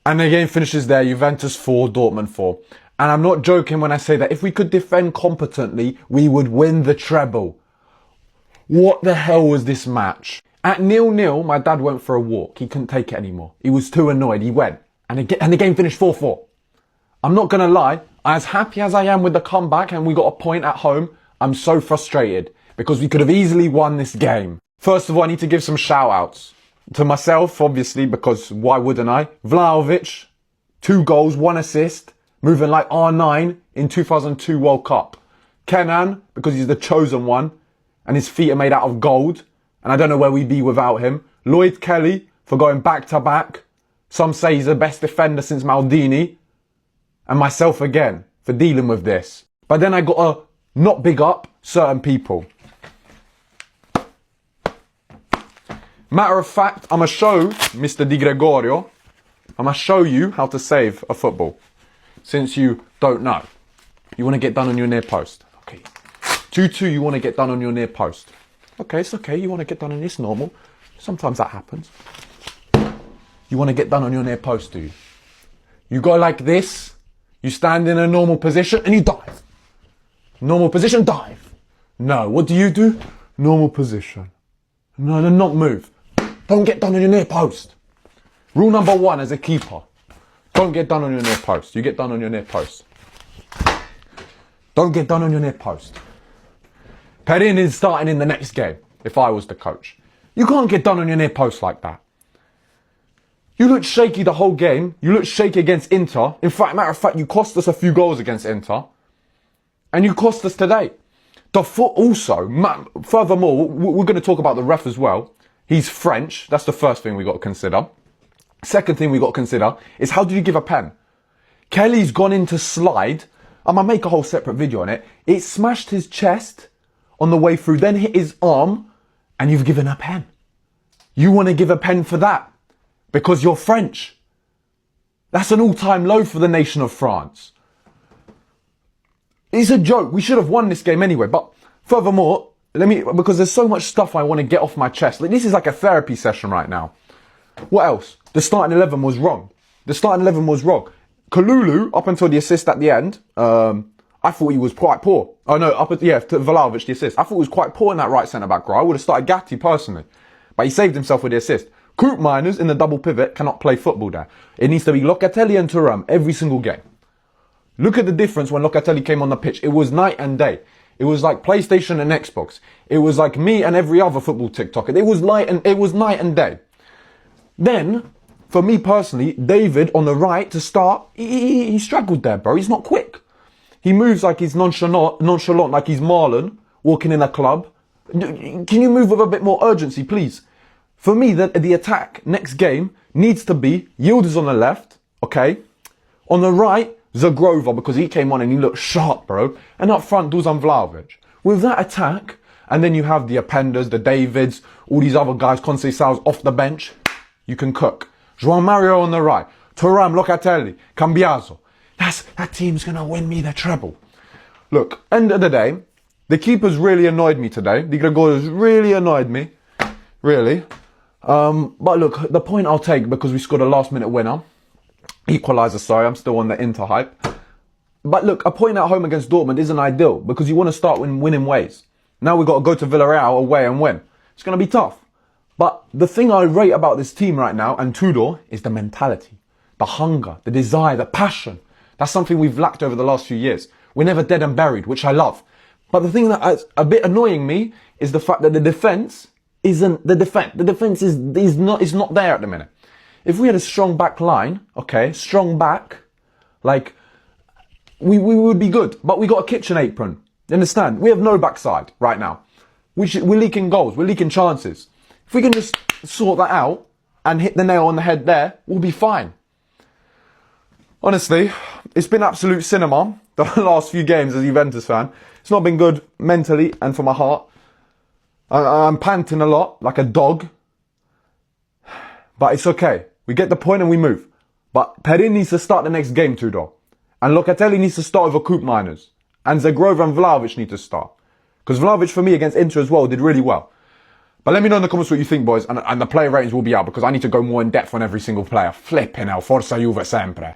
And the game finishes there, Juventus 4, Dortmund 4. And I'm not joking when I say that if we could defend competently, we would win the treble. What the hell was this match? At 0-0, my dad went for a walk. He couldn't take it anymore. He was too annoyed. He went. And the game finished 4-4. I'm not going to lie. As happy as I am with the comeback and we got a point at home, I'm so frustrated because we could have easily won this game. First of all, I need to give some shout outs to myself, obviously, because why wouldn't I? Vlahovic, 2 goals, 1 assist, moving like R9 in 2002 World Cup. Kenan, because he's the chosen one and his feet are made out of gold. And I don't know where we'd be without him. Lloyd Kelly for going back to back. Some say he's the best defender since Maldini. And myself again for dealing with this. But then I got to not big up certain people. Matter of fact, I'm going to show Mr. Di Gregorio. I'm going to show you how to save a football. Since you don't know. You want to get done on your near post. Okay. 2-2, you want to get done on your near post. Okay, it's okay. You want to get done on this normal. Sometimes that happens. You want to get done on your near post, do you? You go like this. You stand in a normal position and you dive. Normal position, dive. No, what do? Normal position. No, not move. Don't get done on your near post. Rule number 1 as a keeper. Don't get done on your near post. You get done on your near post. Don't get done on your near post. Perin is starting in the next game, if I was the coach. You can't get done on your near post like that. You looked shaky the whole game. You looked shaky against Inter. In fact, matter of fact, you cost us a few goals against Inter. And you cost us today. Furthermore, we're going to talk about the ref as well. He's French. That's the first thing we got to consider. Second thing we got to consider is how did you give a pen? Kelly's gone into slide. I'm going to make a whole separate video on it. It smashed his chest on the way through, then hit his arm, and you've given a pen. You want to give a pen for that because you're French. That's an all-time low for the nation of France. It's a joke. We should have won this game anyway. But furthermore, because there's so much stuff I want to get off my chest. Like, this is like a therapy session right now. What else? The starting 11 was wrong. Kalulu, up until the assist at the end, I thought he was quite poor. Oh no, to Vlahovic, the assist. I thought he was quite poor in that right centre-back role. I would have started Gatti personally. But he saved himself with the assist. Coop Miners in the double pivot cannot play football there. It needs to be Locatelli and Thuram every single game. Look at the difference when Locatelli came on the pitch. It was night and day. It was like PlayStation and Xbox. It was like me and every other football TikToker. It was night and day. Then, for me personally, David on the right to start, he struggled there, bro. He's not quick. He moves like he's nonchalant like he's Marlon walking in a club. Can you move with a bit more urgency, please? For me, the attack next game needs to be Yildiz on the left, okay? On the right, Zagrova, because he came on and he looked sharp, bro. And up front, Dusan Vlahovic. With that attack, and then you have the Appenders, the Davids, all these other guys, Conceição's off the bench, you can cook. João Mario on the right, Thuram, Locatelli, Cambiaso. That team's going to win me the treble. Look, end of the day, the keeper's really annoyed me today. Di Gregorio's really annoyed me. Really. But look, the point I'll take, because we scored a last-minute winner. Equaliser, sorry, I'm still on the Inter hype. But look, a point at home against Dortmund isn't ideal, because you want to start winning ways. Now we've got to go to Villarreal away and win. It's going to be tough. But the thing I rate about this team right now, and Tudor, is the mentality. The hunger, the desire, the passion. That's something we've lacked over the last few years. We're never dead and buried, which I love. But the thing that's a bit annoying me is the fact that the defence isn't the defence. The defence is not there at the minute. If we had a strong back line, okay, strong back, like, we would be good. But we got a kitchen apron. You understand? We have no backside right now. We're leaking goals. We're leaking chances. If we can just sort that out and hit the nail on the head there, we'll be fine. Honestly, it's been absolute cinema the last few games as a Juventus fan. It's not been good mentally and for my heart. I'm panting a lot, like a dog. But it's okay. We get the point and we move. But Perin needs to start the next game, Tudor. And Locatelli needs to start over Coop Miners. And Zagrova and Vlahovic need to start. Because Vlahovic, for me, against Inter as well, did really well. But let me know in the comments what you think, boys, and the player ratings will be out because I need to go more in depth on every single player. Flipping hell, Forza Juve sempre.